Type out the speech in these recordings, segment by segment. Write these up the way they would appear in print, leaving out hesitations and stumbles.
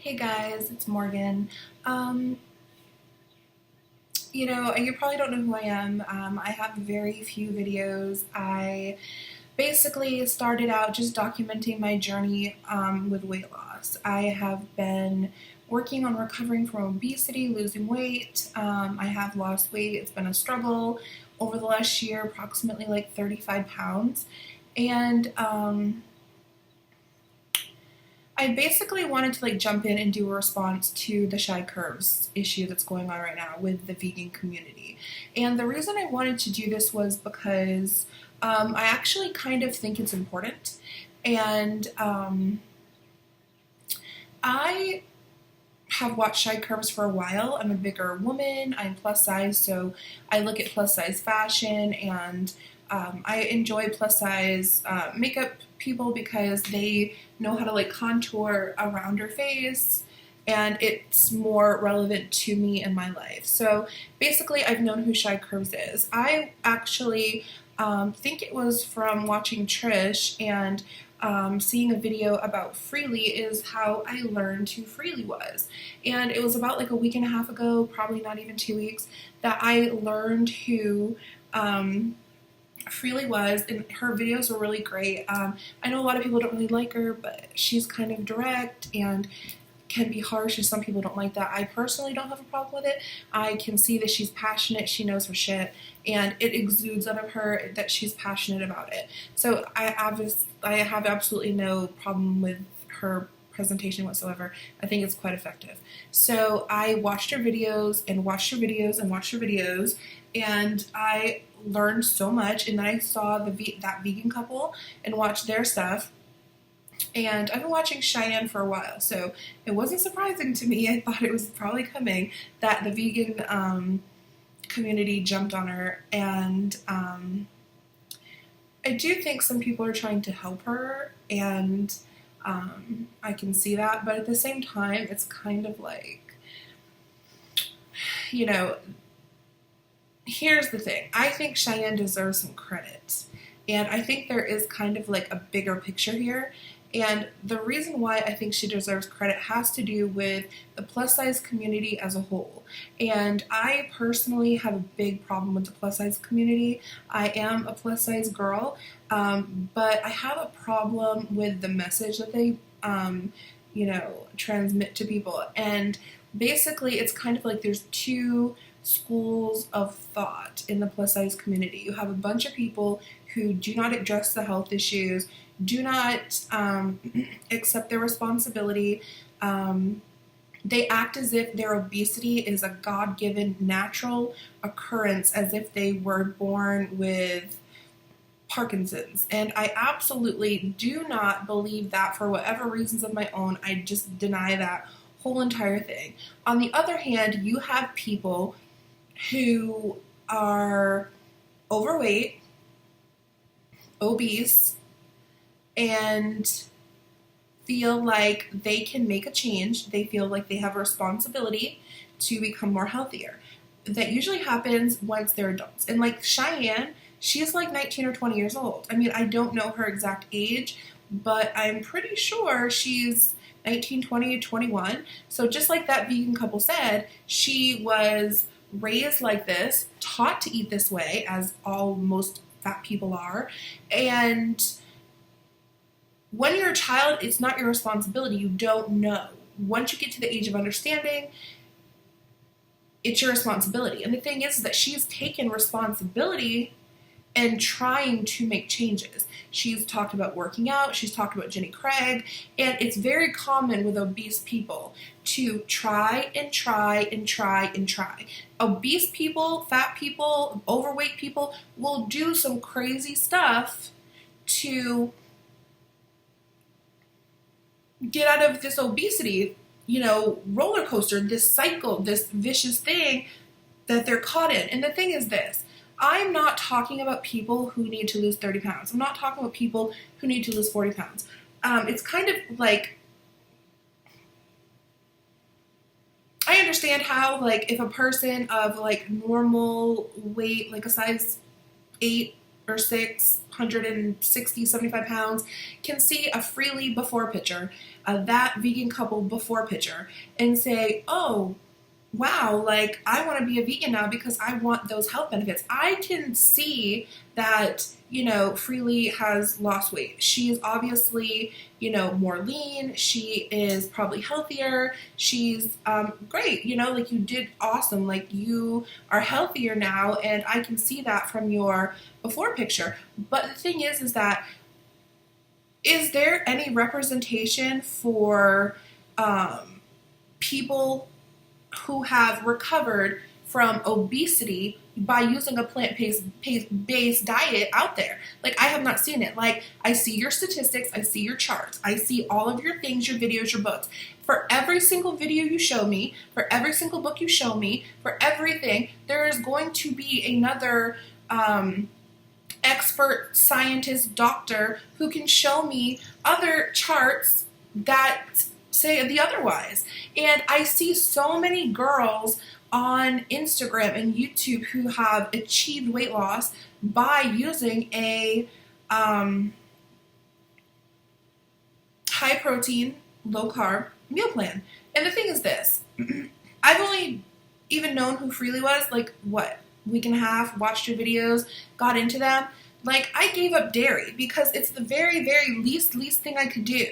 Hey guys, it's Morgan. You probably don't know who I am. I have very few videos. I basically started out just documenting my journey with weight loss. I have been working on recovering from obesity, losing weight. I have lost weight. It's been a struggle over the last year, approximately like 35 pounds. And I basically wanted to jump in and do a response to the ShiCurves issue that's going on right now with the vegan community. And the reason I wanted to do this was because I actually kind of think it's important. And I have watched ShiCurves for a while. I'm a bigger woman. I'm plus size, so I look at plus size fashion, and I enjoy plus size makeup people because they know how to contour around her face, and it's more relevant to me in my life. So basically, I've known who ShiCurves is. I actually think it was from watching Trish and seeing a video about Freely is how I learned who Freely was. And it was about a week and a half ago, probably not even 2 weeks, that I learned who Freely was, and her videos were really great. I know a lot of people don't really like her, but she's kind of direct and can be harsh, and some people don't like that. I personally don't have a problem with it. I can see that she's passionate, she knows her shit, and it exudes out of her that she's passionate about it. So I have absolutely no problem with her presentation whatsoever. I think it's quite effective. So I watched her videos and watched her videos and watched her videos, and I learned so much. And then I saw that vegan couple and watched their stuff. And I've been watching Cheyenne for a while, so it wasn't surprising to me. I thought it was probably coming that the vegan community jumped on her. And I do think some people are trying to help her, and I can see that. But at the same time, it's kind of you know, here's the thing. I think Cheyenne deserves some credit. And I think there is kind of a bigger picture here. And the reason why I think she deserves credit has to do with the plus size community as a whole. And I personally have a big problem with the plus size community. I am a plus size girl, but I have a problem with the message that they, transmit to people. And basically, it's kind of there's two schools of thought in the plus size community. You have a bunch of people who do not address the health issues, do not accept their responsibility. They act as if their obesity is a God-given natural occurrence, as if they were born with Parkinson's. And I absolutely do not believe that for whatever reasons of my own. I just deny that whole entire thing. On the other hand, you have people who are overweight, obese, and feel like they can make a change. They feel like they have a responsibility to become more healthier. That usually happens once they're adults. And Cheyenne, she's 19 or 20 years old. I mean, I don't know her exact age, but I'm pretty sure she's 19, 20, 21. So just like that vegan couple said, she was raised like this, taught to eat this way, as most fat people are. And when you're a child, it's not your responsibility. You don't know. Once you get to the age of understanding, it's your responsibility. And the thing is that she's taken responsibility and trying to make changes. She's talked about working out. She's talked about Jenny Craig. And it's very common with obese people to try and try and try and try. Obese people, fat people, overweight people will do some crazy stuff to get out of this obesity, roller coaster, this cycle, this vicious thing that they're caught in. And the thing is this. I'm not talking about people who need to lose 30 pounds. I'm not talking about people who need to lose 40 pounds. It's kind of I understand how, if a person of, normal weight, a size 8, or 6, 160, 75 pounds, can see a Freely before picture, that vegan couple before picture, and say, oh, wow, like I want to be a vegan now because I want those health benefits. I can see that, Freely has lost weight. She is obviously, more lean. She is probably healthier. She's great. Like you did awesome. Like you are healthier now, and I can see that from your before picture. But the thing is that is there any representation for people who have recovered from obesity by using a plant-based diet out there? Like, I have not seen it. Like, I see your statistics, I see your charts, I see all of your things, your videos, your books. For every single video you show me, for every single book you show me, for everything, there is going to be another expert, scientist, doctor who can show me other charts that say the otherwise. And I see so many girls on Instagram and YouTube who have achieved weight loss by using a high protein, low carb meal plan. And the thing is this, I've only even known who Freely was, like, week and a half, watched her videos, got into them. Like, I gave up dairy because it's the very, very least thing I could do.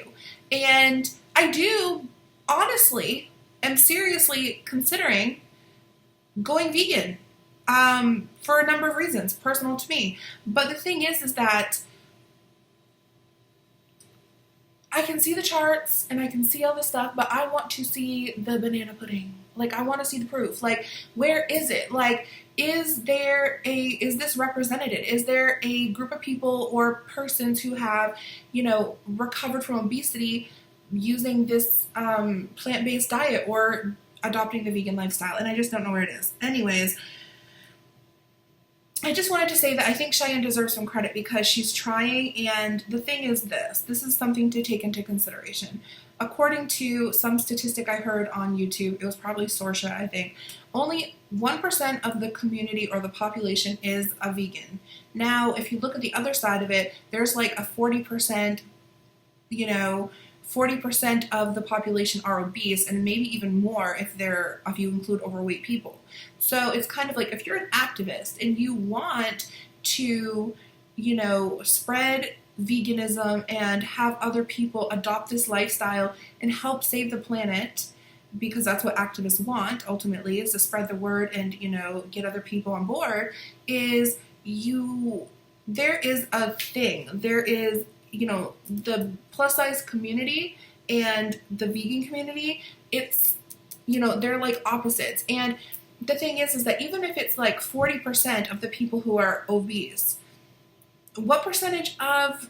And I do, honestly, am seriously considering going vegan for a number of reasons, personal to me. But the thing is that I can see the charts and I can see all this stuff, but I want to see the banana pudding. Like, I want to see the proof. Like, where is it? Like, is this represented? Is there a group of people or persons who have, recovered from obesity using this plant-based diet or adopting the vegan lifestyle? And I just don't know where it is. Anyways, I just wanted to say that I think Cheyenne deserves some credit because she's trying, and the thing is this is something to take into consideration. According to some statistic I heard on YouTube, it was probably Sorsha, I think, only 1% of the community or the population is a vegan. Now, if you look at the other side of it, there's like a 40%, 40% of the population are obese, and maybe even more if you include overweight people. So it's kind of like if you're an activist and you want to, spread veganism and have other people adopt this lifestyle and help save the planet, because that's what activists want ultimately, is to spread the word and, get other people on board, there is a thing. There is, the plus size community and the vegan community, it's, they're like opposites. And the thing is that even if it's like 40% of the people who are obese, what percentage of,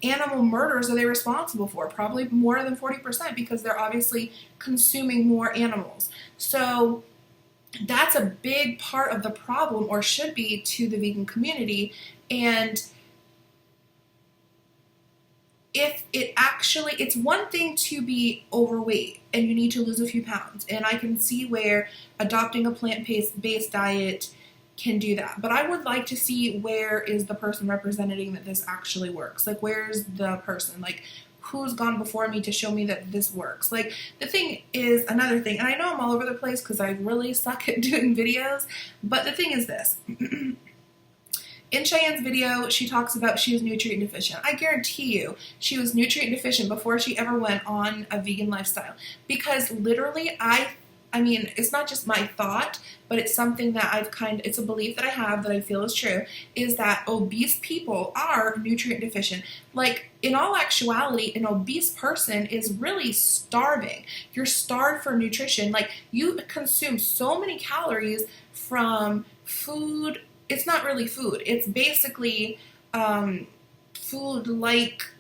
animal murders are they responsible for? Probably more than 40% because they're obviously consuming more animals. So that's a big part of the problem, or should be, to the vegan community. And if it's one thing to be overweight and you need to lose a few pounds, and I can see where adopting a plant-based diet can do that. But I would like to see where is the person representing that this actually works. Like, where's the person? Like, who's gone before me to show me that this works? Like, the thing is, another thing, and I know I'm all over the place because I really suck at doing videos, but the thing is this. In Cheyenne's video, she talks about she was nutrient deficient. I guarantee you she was nutrient deficient before she ever went on a vegan lifestyle. Because literally, I mean, it's not just my thought, but it's something that it's a belief that I have that I feel is true, is that obese people are nutrient deficient. Like, in all actuality, an obese person is really starving. You're starved for nutrition. Like, you consume so many calories from food. It's not really food. It's basically food like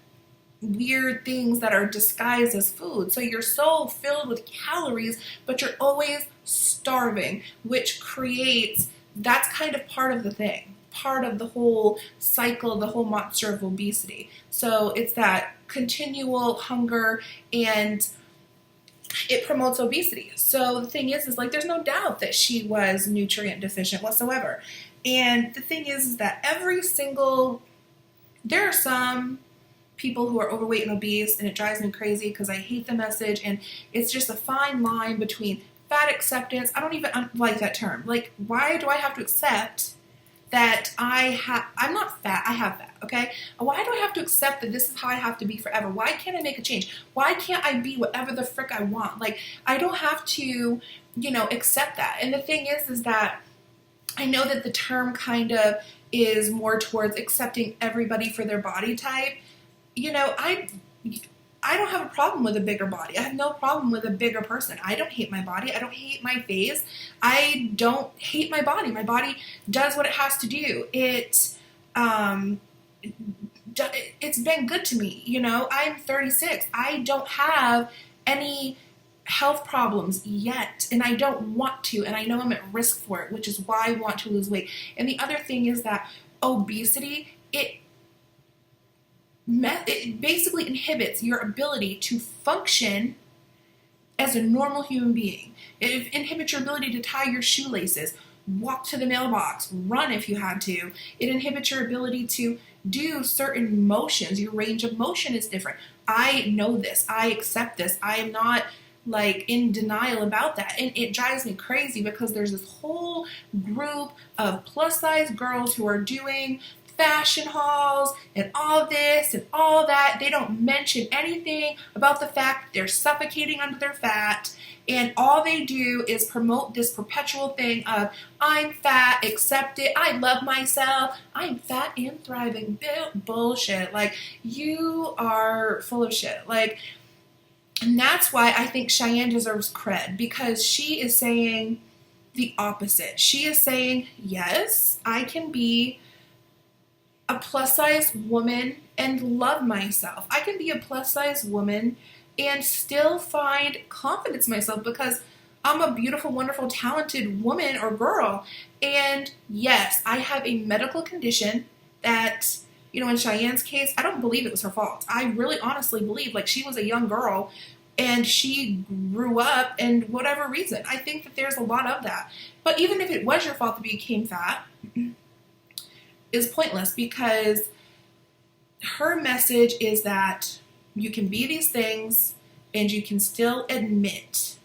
weird things that are disguised as food. So you're so filled with calories, but you're always starving, which that's kind of part of the thing, part of the whole cycle, the whole monster of obesity. So it's that continual hunger, and it promotes obesity. So the thing is like, there's no doubt that she was nutrient deficient whatsoever. And the thing is that there are some people who are overweight and obese, and it drives me crazy because I hate the message, and it's just a fine line between fat acceptance. I don't even like that term. Like, why do I have to accept that I'm not fat, I have fat, okay? Why do I have to accept that this is how I have to be forever? Why can't I make a change? Why can't I be whatever the frick I want? Like, I don't have to, accept that. And the thing is that I know that the term kind of is more towards accepting everybody for their body type. I don't have a problem with a bigger body. I have no problem with a bigger person. I don't hate my body. I don't hate my face. I don't hate my body. My body does what it has to do. It's been good to me. I'm 36. I don't have any health problems yet, and I don't want to, and I know I'm at risk for it, which is why I want to lose weight. And the other thing is that obesity, it basically inhibits your ability to function as a normal human being. It inhibits your ability to tie your shoelaces, walk to the mailbox, run if you had to. It inhibits your ability to do certain motions. Your range of motion is different. I know this. I accept this. I am not in denial about that. And it drives me crazy because there's this whole group of plus size girls who are doing fashion hauls and all this and all that. They don't mention anything about the fact that they're suffocating under their fat, and all they do is promote this perpetual thing of, I'm fat, accept it, I love myself, I'm fat and thriving. Bullshit. You are full of shit. And that's why I think Cheyenne deserves cred, because she is saying the opposite. She is saying, yes, I can be a plus size woman and love myself. I can be a plus size woman and still find confidence in myself because I'm a beautiful, wonderful, talented woman or girl. And yes, I have a medical condition that, in Cheyenne's case, I don't believe it was her fault. I really honestly believe she was a young girl and she grew up, and whatever reason. I think that there's a lot of that. But even if it was your fault that you became fat, is pointless, because her message is that you can be these things and you can still admit,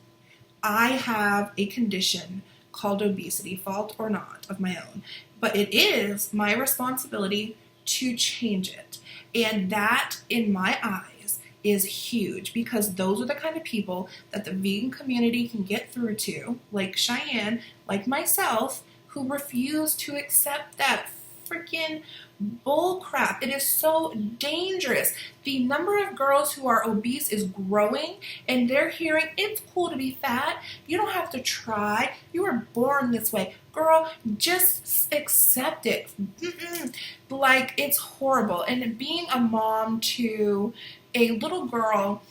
I have a condition called obesity, fault or not, of my own. But it is my responsibility to change it. And that, in my eyes, is huge, because those are the kind of people that the vegan community can get through to, like Cheyenne, like myself, who refuse to accept that freaking bull crap. It is so dangerous. The number of girls who are obese is growing, and they're hearing it's cool to be fat. You don't have to try. You were born this way. Girl, just accept it. It's horrible. And being a mom to a little girl,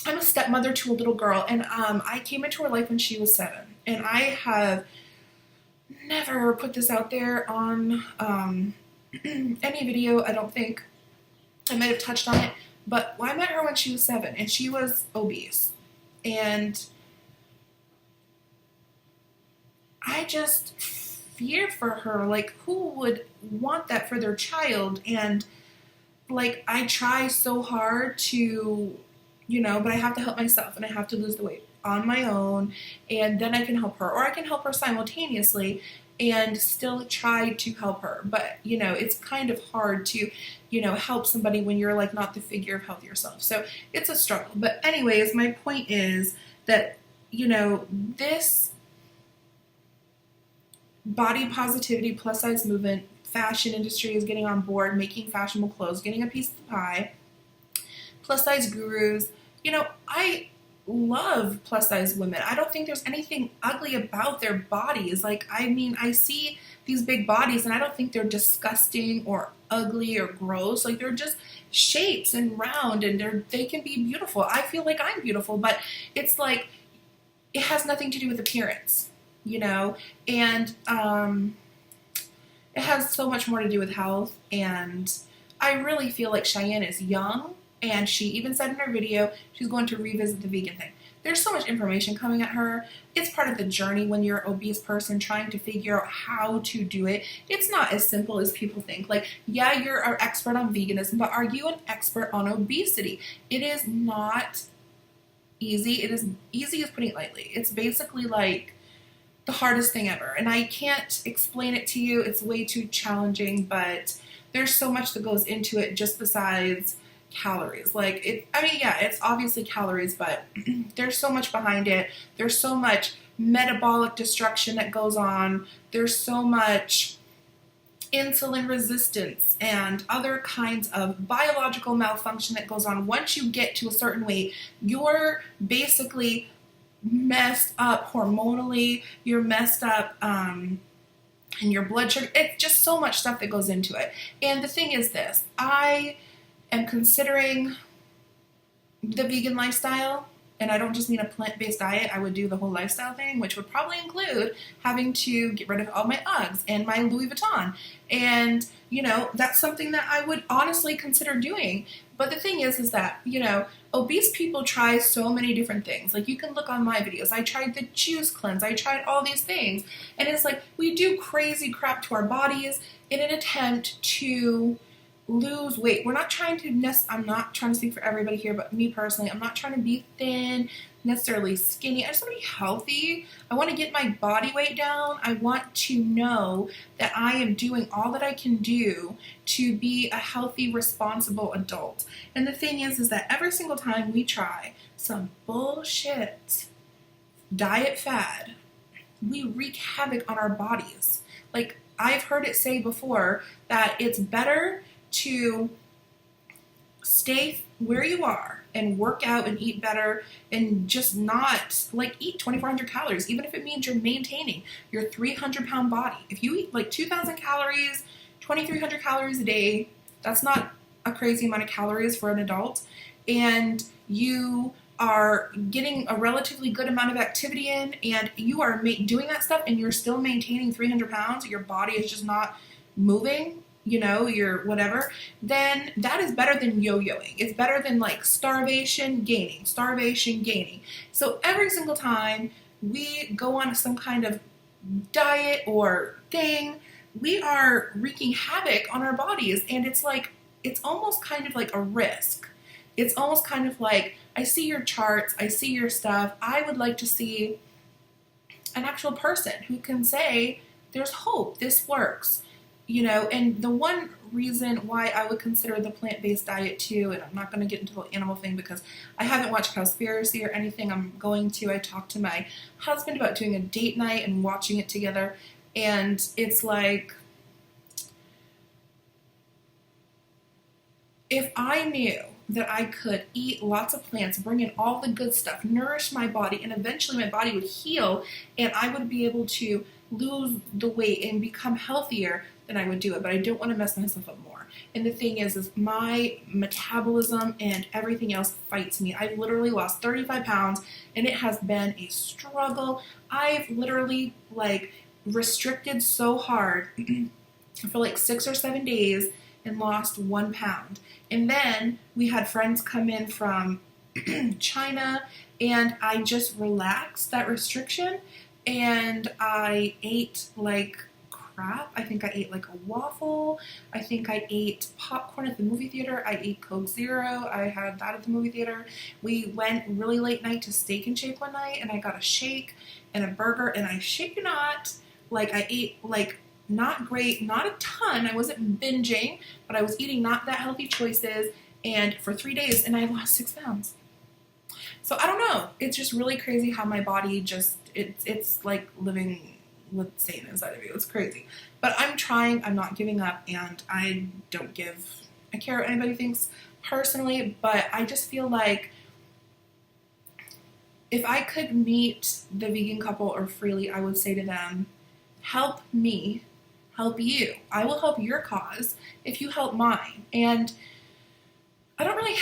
I'm a stepmother to a little girl, and I came into her life when she was 7, and I have never put this out there on any video. I don't think. I might have touched on it, but I met her when she was 7, and she was obese, and I just feared for her. Who would want that for their child? And I try so hard to, but I have to help myself, and I have to lose the weight on my own, and then I can help her, or I can help her simultaneously and still try to help her. But it's kind of hard to help somebody when you're not the figure of health yourself. So it's a struggle. But anyways, my point is that this body positivity, plus size movement, fashion industry is getting on board, making fashionable clothes, getting a piece of the pie. Plus size gurus, I love plus size women. I don't think there's anything ugly about their bodies. I see these big bodies, and I don't think they're disgusting or ugly or gross. They're just shapes and round, and they can be beautiful. I feel like I'm beautiful, but it's it has nothing to do with appearance, and it has so much more to do with health. And I really feel like Cheyenne is young, and she even said in her video she's going to revisit the vegan thing. there's so much information coming at her. It's part of the journey when you're an obese person trying to figure out how to do it. It's not as simple as people think. Like, yeah, you're an expert on veganism, but are you an expert on obesity? It is not easy. It is easy as putting it lightly. It's basically like the hardest thing ever. And I can't explain it to you. It's way too challenging, but there's so much that goes into it just besides calories. Like, yeah, it's obviously calories, but there's so much behind it. There's so much metabolic destruction that goes on. There's so much insulin resistance and other kinds of biological malfunction that goes on. Once you get to a certain weight, you're basically messed up hormonally, you're messed up in your blood sugar. It's just so much stuff that goes into it. And the thing is this, I am considering the vegan lifestyle, and I don't just mean a plant-based diet. I would do the whole lifestyle thing, which would probably include having to get rid of all my Uggs and my Louis Vuitton. And, that's something that I would honestly consider doing. But the thing is that, obese people try so many different things. Like, you can look on my videos. I tried the juice cleanse. I tried all these things. And it's like, we do crazy crap to our bodies in an attempt to lose weight. We're not trying to I'm not trying to speak for everybody here, but me personally, I'm not trying to be thin, necessarily skinny. I just want to be healthy. I want to get my body weight down. I want to know that I am doing all that I can do to be a healthy, responsible adult. And the thing is that every single time we try some bullshit diet fad, we wreak havoc on our bodies. Like, I've heard it say before that it's better to stay where you are and work out and eat better and just not eat 2,400 calories, even if it means you're maintaining your 300-pound body. If you eat 2,000 calories, 2,300 calories a day, that's not a crazy amount of calories for an adult, and you are getting a relatively good amount of activity in, and you are doing that stuff, and you're still maintaining 300 pounds, your body is just not moving, your whatever, then that is better than yo-yoing. It's better than starvation gaining. So every single time we go on some kind of diet or thing, we are wreaking havoc on our bodies, and it's almost kind of like a risk. It's almost kind of like, I see your charts, I see your stuff, I would like to see an actual person who can say, there's hope, this works. And the one reason why I would consider the plant-based diet too, and I'm not going to get into the animal thing because I haven't watched Cowspiracy or anything. I'm going to. I talked to my husband about doing a date night and watching it together, and it's like, if I knew that I could eat lots of plants, bring in all the good stuff, nourish my body, and eventually my body would heal, and I would be able to lose the weight and become healthier, then I would do it. But I don't want to mess myself up more. And the thing is my metabolism and everything else fights me. I've literally lost 35 pounds, and it has been a struggle. I've literally restricted so hard for 6 or 7 days and lost 1 pound. And then we had friends come in from China, and I just relaxed that restriction, and I ate crap. I think I ate a waffle. I think I ate popcorn at the movie theater. I ate Coke Zero. I had that at the movie theater. We went really late night to Steak and Shake one night, and I got a shake and a burger, and I shit you not, I ate not great, not a ton. I wasn't binging, but I was eating not that healthy choices, and for 3 days, and I lost 6 pounds. So I don't know. It's just really crazy how my body it's like living with Satan inside of you. It's crazy. But I'm trying. I'm not giving up, and I don't give a care what anybody thinks personally, but I just feel like if I could meet the vegan couple or freely, I would say to them, help me help you. I will help your cause if you help mine. And I don't really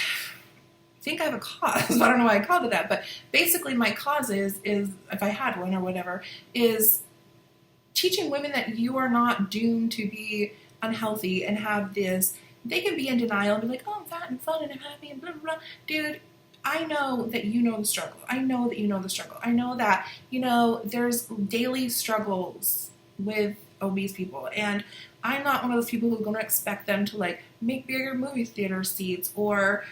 think I have a cause. I don't know why I called it that, but basically my cause is if I had one or whatever, is teaching women that you are not doomed to be unhealthy and have this. They can be in denial and be like, oh, I'm fat and fun and I'm happy and blah, blah, blah. Dude, I know that you know the struggle. I know that you know the struggle. I know that, there's daily struggles with obese people. And I'm not one of those people who are going to expect them to like make bigger movie theater seats or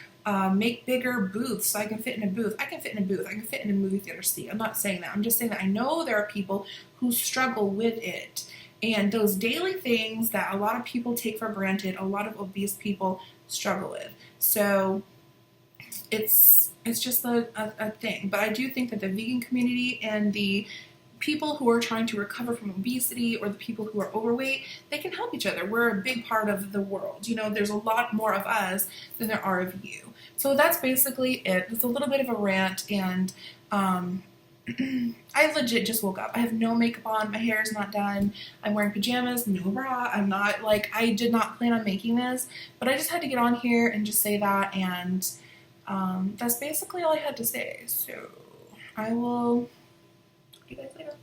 make bigger booths so I can fit in a booth. I can fit in a booth. I can fit in a movie theater seat. I'm not saying that. I'm just saying that I know there are people who struggle with it. And those daily things that a lot of people take for granted, a lot of obese people struggle with. So it's just a thing. But I do think that the vegan community and the people who are trying to recover from obesity or the people who are overweight, they can help each other. We're a big part of the world. There's a lot more of us than there are of you. So that's basically it. It's a little bit of a rant, and I legit just woke up. I have no makeup on. My hair is not done. I'm wearing pajamas, no bra. I'm not I did not plan on making this, but I just had to get on here and just say that, and that's basically all I had to say. So I will talk to you guys later.